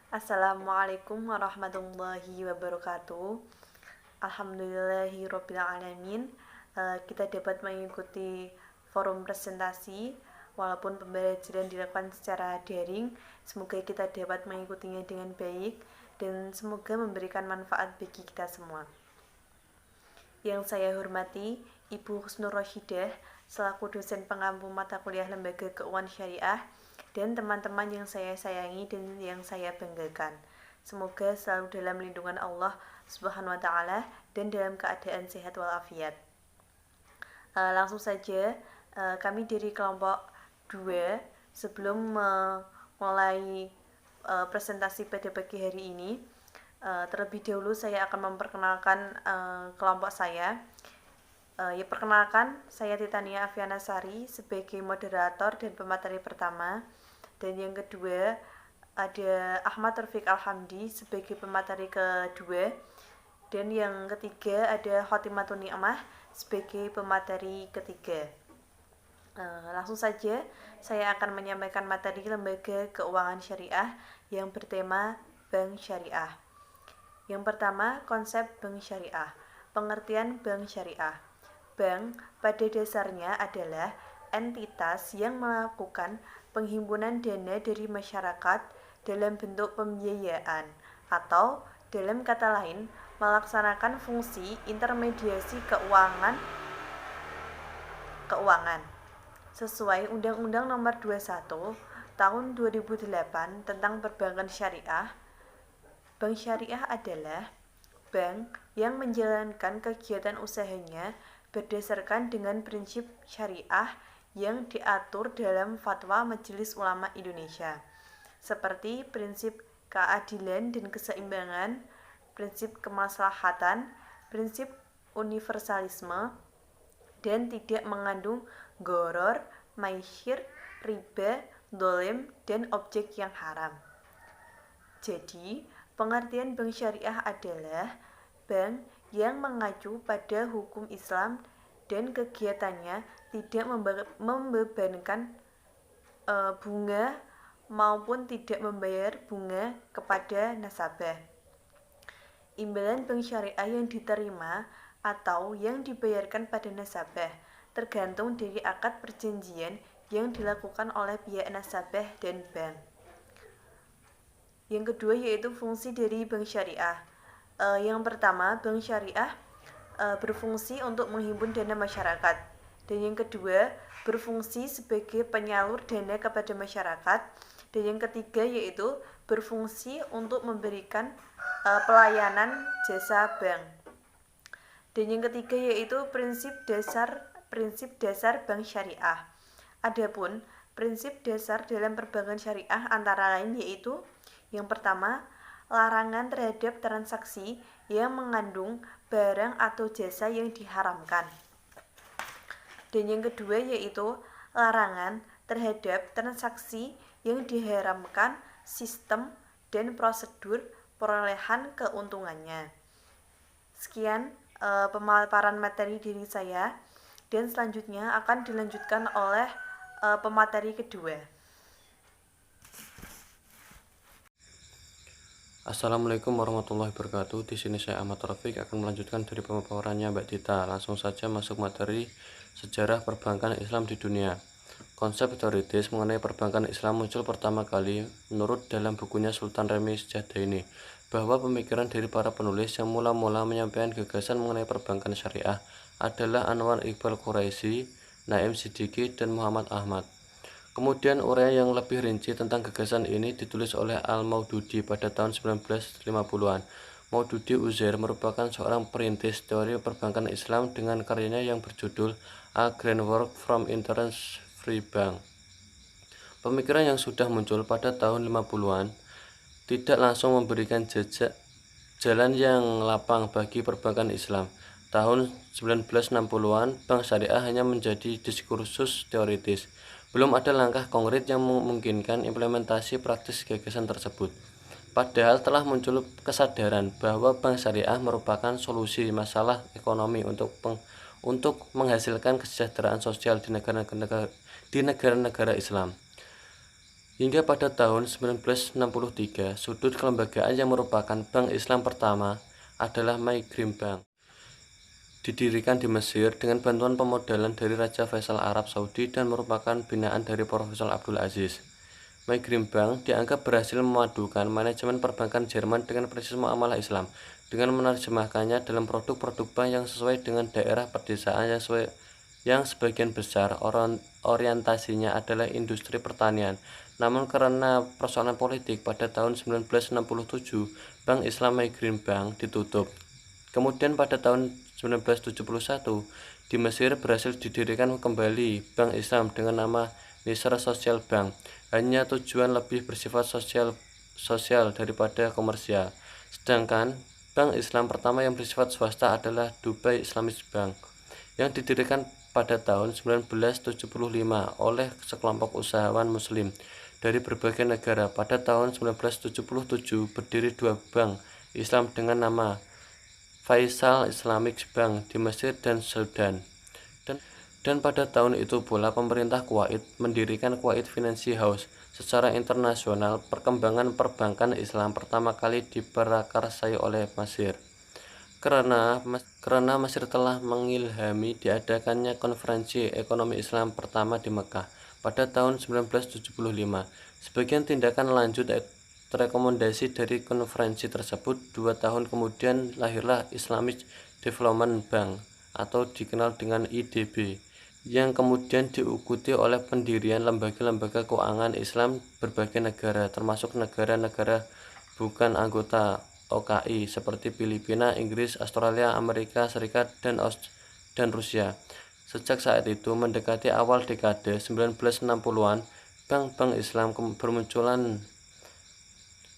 Assalamualaikum warahmatullahi wabarakatuh. Alhamdulillahirrabbilalamin. Kita dapat mengikuti forum presentasi walaupun pembelajaran dilakukan secara daring. Semoga kita dapat mengikutinya dengan baik dan semoga memberikan manfaat bagi kita semua. Yang saya hormati Ibu Husnur Rashidah selaku dosen pengampu mata kuliah Lembaga Keuangan Syariah dan teman-teman yang saya sayangi dan yang saya banggakan. Semoga selalu dalam lindungan Allah Subhanahu wa taala dan dalam keadaan sehat walafiat. Langsung saja kami dari kelompok 2 sebelum memulai presentasi pada pagi hari ini. Terlebih dahulu saya akan memperkenalkan kelompok saya. Perkenalkan, saya Titania Afiana Sari sebagai moderator dan pemateri pertama. Dan yang kedua ada Ahmad Taufik Alhamdi sebagai pemateri kedua. Dan yang ketiga ada Khotimatun Ni'mah sebagai pemateri ketiga. Langsung saja saya akan menyampaikan materi Lembaga Keuangan Syariah yang bertema Bank Syariah. Yang pertama, konsep Bank Syariah. Pengertian Bank Syariah. Bank pada dasarnya adalah entitas yang melakukan penghimpunan dana dari masyarakat dalam bentuk pembiayaan atau dalam kata lain melaksanakan fungsi intermediasi keuangan sesuai Undang-Undang Nomor 21 Tahun 2008 tentang Perbankan Syariah. Bank Syariah adalah bank yang menjalankan kegiatan usahanya berdasarkan dengan prinsip syariah yang diatur dalam Fatwa Majelis Ulama Indonesia, seperti prinsip keadilan dan keseimbangan, prinsip kemaslahatan, prinsip universalisme, dan tidak mengandung gharar, maisir, riba, dolim, dan objek yang haram. Jadi, pengertian bank syariah adalah bank yang mengacu pada hukum Islam dan kegiatannya tidak membebankan bunga maupun tidak membayar bunga kepada nasabah. Imbalan bank syariah yang diterima atau yang dibayarkan pada nasabah tergantung dari akad perjanjian yang dilakukan oleh pihak nasabah dan bank. Yang kedua yaitu fungsi dari bank syariah. Yang pertama, bank syariah berfungsi untuk menghimpun dana masyarakat. Dan yang kedua, berfungsi sebagai penyalur dana kepada masyarakat. Dan yang ketiga yaitu berfungsi untuk memberikan pelayanan jasa bank. Dan yang ketiga yaitu prinsip dasar bank syariah. Adapun prinsip dasar dalam perbankan syariah antara lain yaitu yang pertama, larangan terhadap transaksi yang mengandung barang atau jasa yang diharamkan. Dan yang kedua yaitu larangan terhadap transaksi yang diharamkan sistem dan prosedur perolehan keuntungannya. Sekian pemaparan materi diri saya dan selanjutnya akan dilanjutkan oleh pemateri kedua. Assalamualaikum warahmatullahi wabarakatuh. Di sini saya Ahmad Taufik akan melanjutkan dari pemaparannya Mbak Dita. Langsung saja masuk materi sejarah perbankan Islam di dunia. Konsep teoritis mengenai perbankan Islam muncul pertama kali menurut dalam bukunya Sultan Remi Sejadaini, bahwa pemikiran dari para penulis yang mula-mula menyampaikan gagasan mengenai perbankan syariah adalah Anwar Iqbal Quraisy, Naim Siddiqui, dan Muhammad Ahmad. Kemudian uraian yang lebih rinci tentang gagasan ini ditulis oleh Al-Maududi pada tahun 1950-an. Maududi Uzair merupakan seorang perintis teori perbankan Islam dengan karyanya yang berjudul A Grand Work from Interest Free Bank. Pemikiran yang sudah muncul pada tahun 50-an tidak langsung memberikan jalan yang lapang bagi perbankan Islam. Tahun 1960-an, bank syariah hanya menjadi diskursus teoritis. Belum ada langkah konkret yang memungkinkan implementasi praktis gagasan tersebut. Padahal telah muncul kesadaran bahwa bank syariah merupakan solusi masalah ekonomi untuk menghasilkan kesejahteraan sosial di negara-negara Islam. Hingga pada tahun 1963, sudut kelembagaan yang merupakan bank Islam pertama adalah Migrim Bank. Didirikan di Mesir dengan bantuan pemodalan dari Raja Faisal Arab Saudi dan merupakan binaan dari Profesor Abdul Aziz. Migrim Bank dianggap berhasil memadukan manajemen perbankan Jerman dengan prinsip muamalah Islam, dengan menerjemahkannya dalam produk-produk bank yang sesuai dengan daerah pedesaan yang sebagian besar orientasinya adalah industri pertanian. Namun karena persoalan politik pada tahun 1967, Bank Islam Migrim Bank ditutup. Kemudian pada tahun 1971, di Mesir berhasil didirikan kembali Bank Islam dengan nama Nisr Social Bank. Hanya tujuan lebih bersifat sosial daripada komersial. Sedangkan Bank Islam pertama yang bersifat swasta adalah Dubai Islamic Bank, yang didirikan pada tahun 1975 oleh sekelompok usahawan muslim dari berbagai negara. Pada tahun 1977 berdiri dua bank Islam dengan nama Faisal Islamic Bank di Mesir dan Sudan. Dan pada tahun itu pula pemerintah Kuwait mendirikan Kuwait Financial House. Secara internasional, perkembangan perbankan Islam pertama kali diprakarsai oleh Mesir. Karena Mesir telah mengilhami diadakannya konferensi ekonomi Islam pertama di Mekah pada tahun 1975. Sebagian tindakan lanjut rekomendasi dari konferensi tersebut. 2 tahun kemudian lahirlah Islamic Development Bank atau dikenal dengan IDB, yang kemudian diikuti oleh pendirian lembaga-lembaga keuangan Islam berbagai negara, termasuk negara-negara bukan anggota OKI seperti Filipina, Inggris, Australia, Amerika Serikat, dan Rusia. Sejak saat itu, mendekati awal dekade 1960-an, bank-bank Islam bermunculan.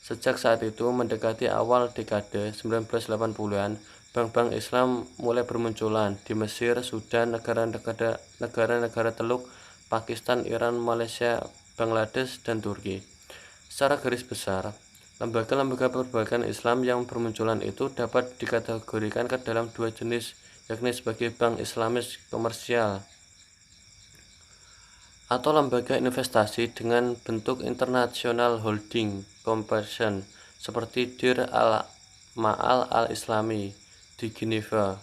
Sejak saat itu, mendekati awal dekade 1980-an, bank-bank Islam mulai bermunculan di Mesir, Sudan, negara-negara Teluk, Pakistan, Iran, Malaysia, Bangladesh, dan Turki. Secara garis besar, lembaga-lembaga perbankan Islam yang bermunculan itu dapat dikategorikan ke dalam dua jenis, yakni sebagai bank Islamis komersial atau lembaga investasi dengan bentuk international holding corporation seperti Dir al-Ma'al al-Islami di Geneva.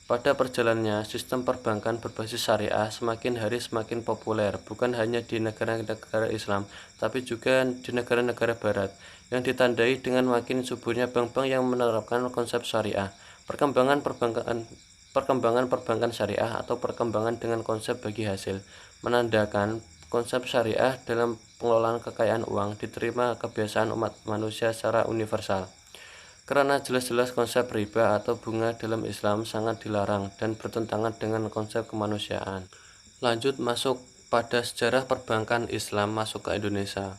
Pada perjalanannya, sistem perbankan berbasis syariah semakin hari semakin populer, bukan hanya di negara-negara Islam, tapi juga di negara-negara Barat, yang ditandai dengan makin suburnya bank-bank yang menerapkan konsep syariah. Perkembangan perbankan syariah atau perkembangan dengan konsep bagi hasil menandakan konsep syariah dalam pengelolaan kekayaan uang diterima kebiasaan umat manusia secara universal. Karena jelas-jelas konsep riba atau bunga dalam Islam sangat dilarang dan bertentangan dengan konsep kemanusiaan. Lanjut masuk pada sejarah perbankan Islam masuk ke Indonesia.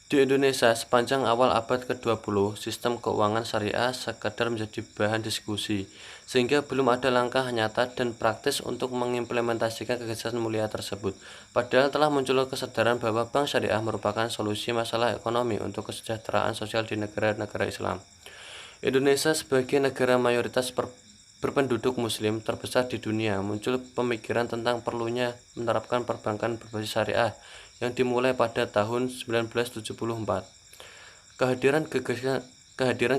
Di Indonesia, sepanjang awal abad ke-20, sistem keuangan syariah sekadar menjadi bahan diskusi, sehingga belum ada langkah nyata dan praktis untuk mengimplementasikan gagasan mulia tersebut. Padahal telah muncul kesadaran bahwa bank syariah merupakan solusi masalah ekonomi untuk kesejahteraan sosial di negara-negara Islam. Indonesia sebagai negara mayoritas berpenduduk muslim terbesar di dunia, muncul pemikiran tentang perlunya menerapkan perbankan berbasis syariah yang dimulai pada tahun 1974. Kehadiran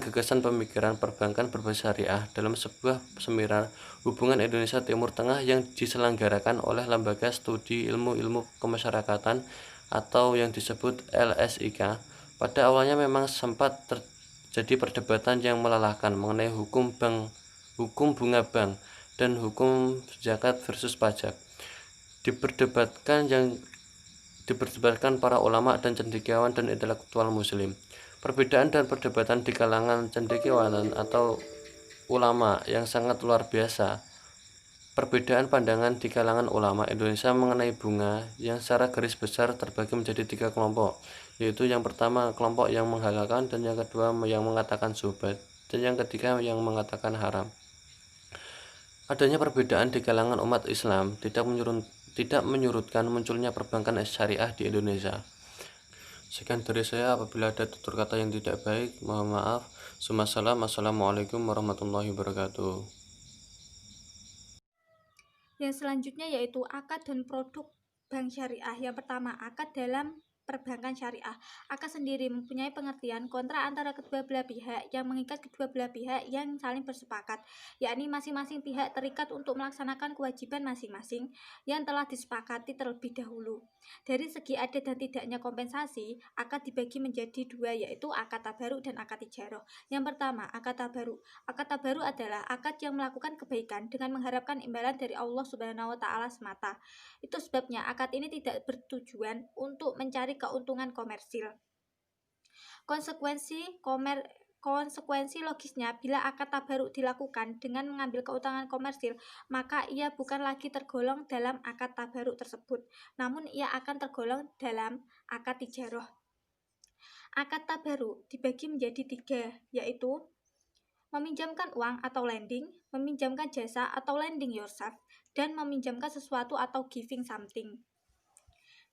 gagasan pemikiran perbankan berbasis syariah dalam sebuah seminar hubungan Indonesia Timur Tengah yang diselenggarakan oleh Lembaga Studi Ilmu-Ilmu Kemasyarakatan atau yang disebut LSIK. Pada awalnya memang sempat terjadi perdebatan yang melelahkan mengenai hukum bunga bank dan hukum zakat versus pajak. Diperdebatkan para ulama dan cendekiawan dan intelektual muslim. Perbedaan dan perdebatan di kalangan cendekiawan atau ulama yang sangat luar biasa. Perbedaan pandangan di kalangan ulama Indonesia mengenai bunga yang secara garis besar terbagi menjadi 3 kelompok, yaitu yang pertama kelompok yang menghalalkan, dan yang kedua yang mengatakan syubhat, dan yang ketiga yang mengatakan haram. Adanya perbedaan di kalangan umat Islam tidak menyurutkan munculnya perbankan syariah di Indonesia. Sekian dari saya, apabila ada tutur kata yang tidak baik, mohon maaf. Assalamualaikum warahmatullahi wabarakatuh. Yang selanjutnya yaitu akad dan produk bank syariah. Yang pertama, akad dalam perbankan syariah. Akad sendiri mempunyai pengertian kontrak antara kedua belah pihak yang mengikat kedua belah pihak yang saling bersepakat, yakni masing-masing pihak terikat untuk melaksanakan kewajiban masing-masing yang telah disepakati terlebih dahulu. Dari segi ada dan tidaknya kompensasi, akad dibagi menjadi dua, yaitu akad tabaruk dan akad ijarah. Yang pertama, akad tabaruk. Akad tabaruk adalah akad yang melakukan kebaikan dengan mengharapkan imbalan dari Allah Subhanahu wa Ta'ala semata. Itu sebabnya akad ini tidak bertujuan untuk mencari keuntungan komersil. Konsekuensi logisnya, bila akad tabaruk dilakukan dengan mengambil keuntungan komersil, maka ia bukan lagi tergolong dalam akad tabaruk tersebut, namun ia akan tergolong dalam akad ijarah. Akad tabaruk dibagi menjadi tiga, yaitu meminjamkan uang atau lending, meminjamkan jasa atau lending yourself, dan meminjamkan sesuatu atau giving something.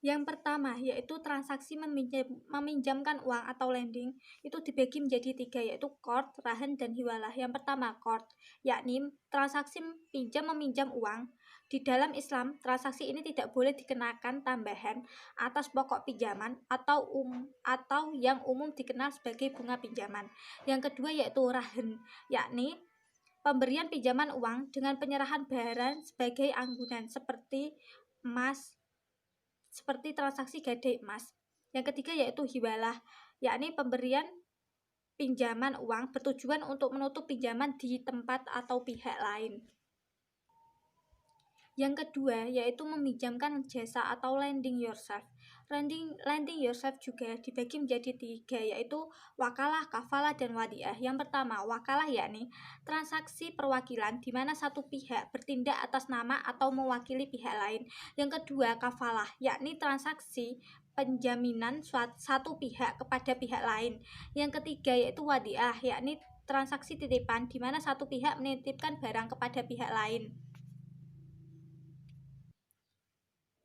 Yang pertama, yaitu transaksi meminjamkan uang atau lending, itu dibagi menjadi tiga, yaitu qard, rahan, dan hiwalah. Yang pertama, qard, yakni transaksi pinjam-meminjam uang. Di dalam Islam, transaksi ini tidak boleh dikenakan tambahan atas pokok pinjaman atau yang umum dikenal sebagai bunga pinjaman. Yang kedua, yaitu rahan, yakni pemberian pinjaman uang dengan penyerahan barang sebagai anggunan seperti emas, seperti transaksi gadai emas. Yang ketiga yaitu hiwalah, yakni pemberian pinjaman uang bertujuan untuk menutup pinjaman di tempat atau pihak lain. Yang kedua yaitu meminjamkan jasa atau lending yourself. Lending yourself juga dibagi menjadi tiga, yaitu wakalah, kafalah, dan wadiah. Yang pertama, wakalah yakni transaksi perwakilan di mana satu pihak bertindak atas nama atau mewakili pihak lain. Yang kedua, kafalah yakni transaksi penjaminan satu pihak kepada pihak lain. Yang ketiga yaitu wadiah, yakni transaksi titipan di mana satu pihak menitipkan barang kepada pihak lain.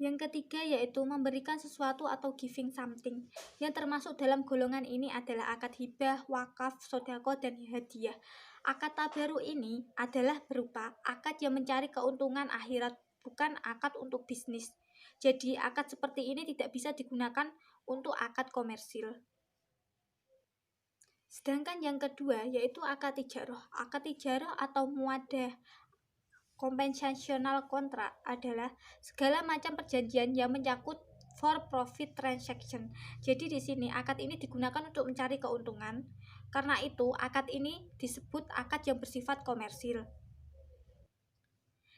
Yang ketiga yaitu memberikan sesuatu atau giving something. Yang termasuk dalam golongan ini adalah akad hibah, wakaf, sodako, dan hadiah. Akad tabaruk ini adalah berupa akad yang mencari keuntungan akhirat, bukan akad untuk bisnis. Jadi akad seperti ini tidak bisa digunakan untuk akad komersil. Sedangkan yang kedua yaitu akad ijarah. Akad ijarah atau muadah kompensasional kontrak adalah segala macam perjanjian yang menyangkut for profit transaction. Jadi di sini akad ini digunakan untuk mencari keuntungan. Karena itu akad ini disebut akad yang bersifat komersil.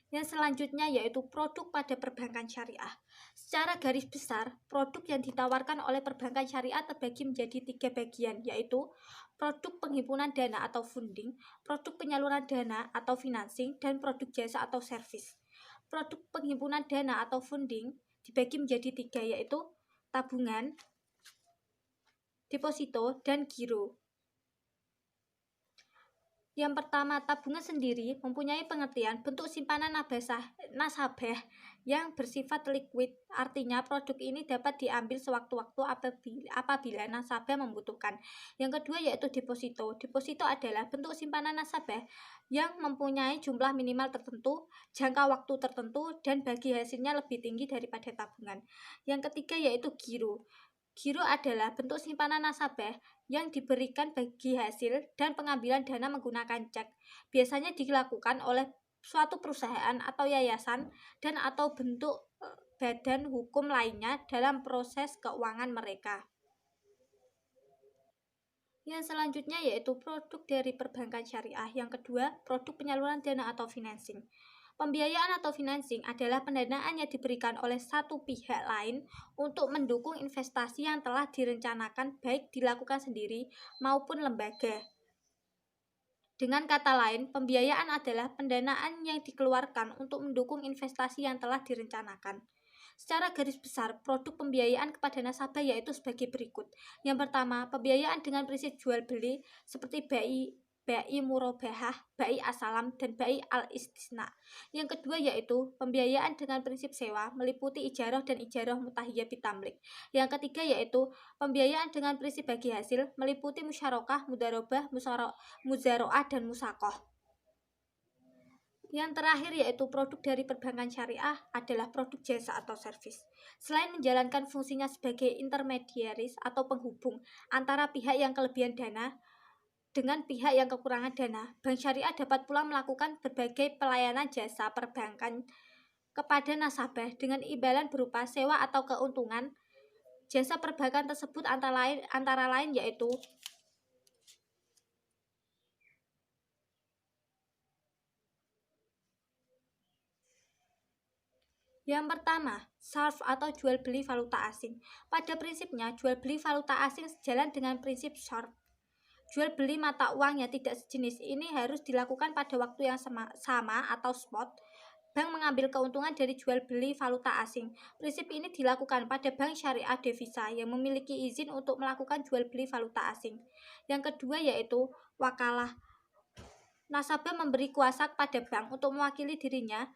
Yang selanjutnya yaitu produk pada perbankan syariah. Secara garis besar, produk yang ditawarkan oleh perbankan syariah terbagi menjadi tiga bagian, yaitu produk penghimpunan dana atau funding, produk penyaluran dana atau financing, dan produk jasa atau service. Produk penghimpunan dana atau funding dibagi menjadi tiga, yaitu tabungan, deposito, dan giro. Yang pertama, tabungan sendiri mempunyai pengertian bentuk simpanan nasabah yang bersifat liquid. Artinya produk ini dapat diambil sewaktu-waktu apabila nasabah membutuhkan. Yang kedua yaitu deposito. Deposito adalah bentuk simpanan nasabah yang mempunyai jumlah minimal tertentu, jangka waktu tertentu, dan bagi hasilnya lebih tinggi daripada tabungan. Yang ketiga yaitu giro. Giro adalah bentuk simpanan nasabah yang diberikan bagi hasil dan pengambilan dana menggunakan cek. Biasanya dilakukan oleh suatu perusahaan atau yayasan dan atau bentuk badan hukum lainnya dalam proses keuangan mereka. Yang selanjutnya yaitu produk dari perbankan syariah. Yang kedua, produk penyaluran dana atau financing. Pembiayaan atau financing adalah pendanaan yang diberikan oleh satu pihak lain untuk mendukung investasi yang telah direncanakan baik dilakukan sendiri maupun lembaga. Dengan kata lain, pembiayaan adalah pendanaan yang dikeluarkan untuk mendukung investasi yang telah direncanakan. Secara garis besar, produk pembiayaan kepada nasabah yaitu sebagai berikut. Yang pertama, pembiayaan dengan prinsip jual beli seperti bai murabahah, bai asalam, dan bai al-istisna. Yang kedua yaitu pembiayaan dengan prinsip sewa meliputi ijarah dan ijarah mutahiyah bitamlik. Yang ketiga yaitu pembiayaan dengan prinsip bagi hasil meliputi musyarakah, mudarobah, muzaroah, dan musakoh. Yang terakhir yaitu produk dari perbankan syariah adalah produk jasa atau servis. Selain menjalankan fungsinya sebagai intermediaris atau penghubung antara pihak yang kelebihan dana dengan pihak yang kekurangan dana, bank syariah dapat pula melakukan berbagai pelayanan jasa perbankan kepada nasabah dengan imbalan berupa sewa atau keuntungan. Jasa perbankan tersebut antara lain yaitu yang pertama, SARF atau jual beli valuta asing. Pada prinsipnya, jual beli valuta asing sejalan dengan prinsip SARF. Jual beli mata uang yang tidak sejenis ini harus dilakukan pada waktu yang sama atau spot. Bank mengambil keuntungan dari jual beli valuta asing. Prinsip ini dilakukan pada bank syariah devisa yang memiliki izin untuk melakukan jual beli valuta asing. Yang kedua yaitu wakalah. Nasabah memberi kuasa kepada bank untuk mewakili dirinya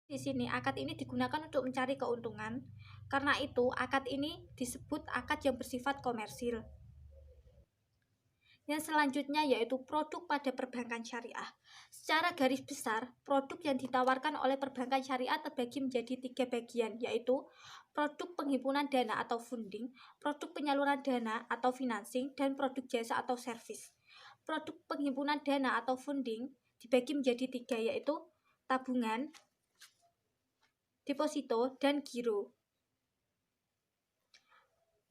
di sini. Akad ini digunakan untuk mencari keuntungan. Karena itu, akad ini disebut akad yang bersifat komersil. Yang selanjutnya yaitu produk pada perbankan syariah. Secara garis besar, produk yang ditawarkan oleh perbankan syariah terbagi menjadi 3 bagian, yaitu produk penghimpunan dana atau funding, produk penyaluran dana atau financing, dan produk jasa atau servis. Produk penghimpunan dana atau funding dibagi menjadi 3, yaitu tabungan, deposito, dan giro.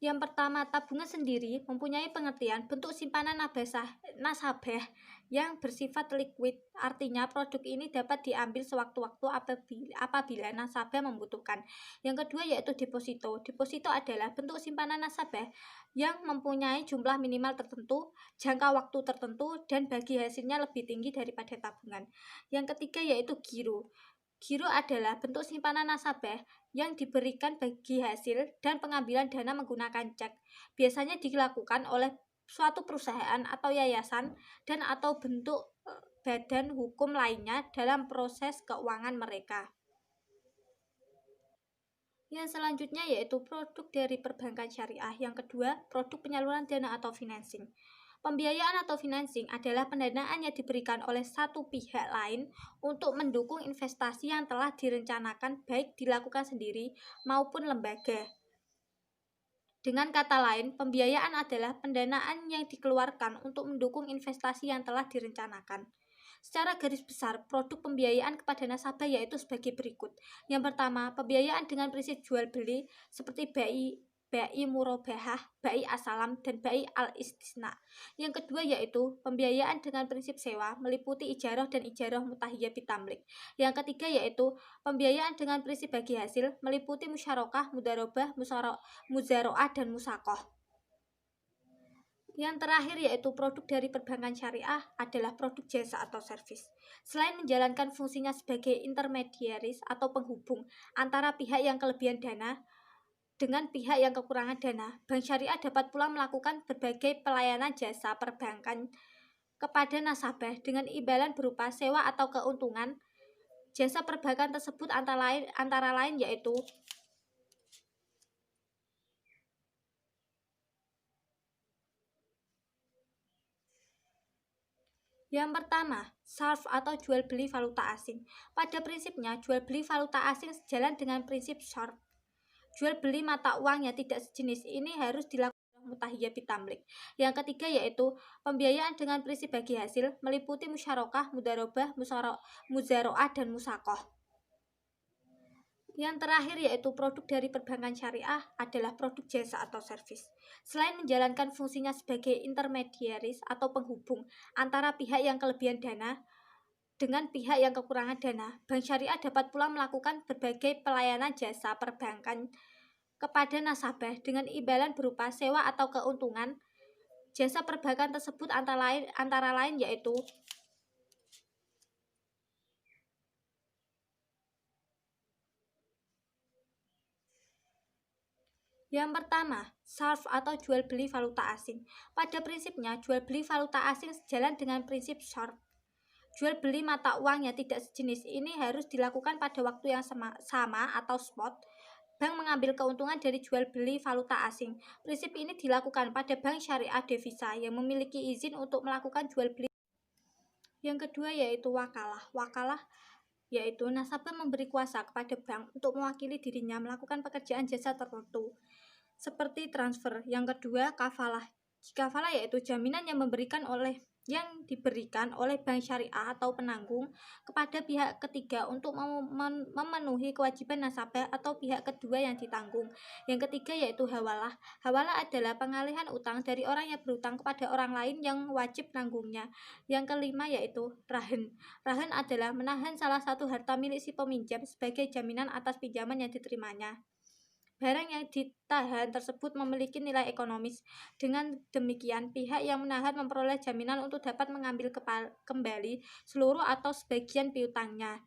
Yang pertama, tabungan sendiri mempunyai pengertian bentuk simpanan nasabah yang bersifat liquid. Artinya, produk ini dapat diambil sewaktu-waktu apabila nasabah membutuhkan. Yang kedua yaitu deposito. Deposito adalah bentuk simpanan nasabah yang mempunyai jumlah minimal tertentu, jangka waktu tertentu, dan bagi hasilnya lebih tinggi daripada tabungan. Yang ketiga yaitu giro. Giro adalah bentuk simpanan nasabah yang diberikan bagi hasil dan pengambilan dana menggunakan cek. Biasanya dilakukan oleh suatu perusahaan atau yayasan dan atau bentuk badan hukum lainnya dalam proses keuangan mereka. Yang selanjutnya yaitu produk dari perbankan syariah. Yang kedua, produk penyaluran dana atau financing. Pembiayaan atau financing adalah pendanaan yang diberikan oleh satu pihak lain untuk mendukung investasi yang telah direncanakan baik dilakukan sendiri maupun lembaga. Dengan kata lain, pembiayaan adalah pendanaan yang dikeluarkan untuk mendukung investasi yang telah direncanakan. Secara garis besar, produk pembiayaan kepada nasabah yaitu sebagai berikut. Yang pertama, pembiayaan dengan prinsip jual beli seperti BI murabahah, BI asalam, dan BI al-istisna. Yang kedua yaitu pembiayaan dengan prinsip sewa meliputi ijarah dan ijarah mutahiyah bitamlik. Yang ketiga yaitu pembiayaan dengan prinsip bagi hasil meliputi musyarakah, mudarobah, muzaroah, dan musakoh. Yang terakhir yaitu produk dari perbankan syariah adalah produk jasa atau servis. Selain menjalankan fungsinya sebagai intermediaris atau penghubung antara pihak yang kelebihan dana dengan pihak yang kekurangan dana, bank syariah dapat pula melakukan berbagai pelayanan jasa perbankan kepada nasabah dengan imbalan berupa sewa atau keuntungan. Jasa perbankan tersebut antara lain yaitu yang pertama, SARF atau jual beli valuta asing. Pada prinsipnya, jual beli valuta asing sejalan dengan prinsip SARF. Jual beli mata uang yang tidak sejenis ini harus dilakukan mutahiyah bitamlik. Yang ketiga yaitu pembiayaan dengan prinsip bagi hasil meliputi musyarakah, mudarobah, muzaroah, dan musakoh. Yang terakhir yaitu produk dari perbankan syariah adalah produk jasa atau servis. Selain menjalankan fungsinya sebagai intermediaris atau penghubung antara pihak yang kelebihan dana dengan pihak yang kekurangan dana, bank syariah dapat pula melakukan berbagai pelayanan jasa perbankan kepada nasabah dengan imbalan berupa sewa atau keuntungan. Jasa perbankan tersebut antara lain yaitu yang pertama, SARF atau jual beli valuta asing. Pada prinsipnya, jual beli valuta asing sejalan dengan prinsip SARF. Jual beli mata uang yang tidak sejenis ini harus dilakukan pada waktu yang sama atau spot. bank mengambil keuntungan dari jual beli valuta asing. Prinsip ini dilakukan pada bank syariah devisa yang memiliki izin untuk melakukan jual beli. Yang kedua yaitu wakalah. Wakalah yaitu nasabah memberi kuasa kepada bank untuk mewakili dirinya melakukan pekerjaan jasa tertentu, seperti transfer. Yang kedua, kafalah. Kafalah yaitu jaminan yang diberikan oleh bank syariah atau penanggung kepada pihak ketiga untuk memenuhi kewajiban nasabah atau pihak kedua yang ditanggung. Yang ketiga yaitu hawalah. Hawalah adalah pengalihan utang dari orang yang berutang kepada orang lain yang wajib nanggungnya. Yang kelima yaitu rahan. Rahan adalah menahan salah satu harta milik si peminjam sebagai jaminan atas pinjaman yang diterimanya. Barang yang ditahan tersebut memiliki nilai ekonomis. Dengan demikian, pihak yang menahan memperoleh jaminan untuk dapat mengambil kembali seluruh atau sebagian piutangnya.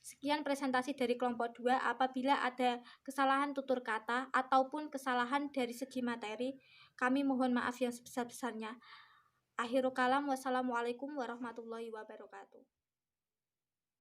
Sekian presentasi dari kelompok 2. Apabila ada kesalahan tutur kata ataupun kesalahan dari segi materi, kami mohon maaf yang sebesar-besarnya. Akhirul kalam, wassalamualaikum warahmatullahi wabarakatuh.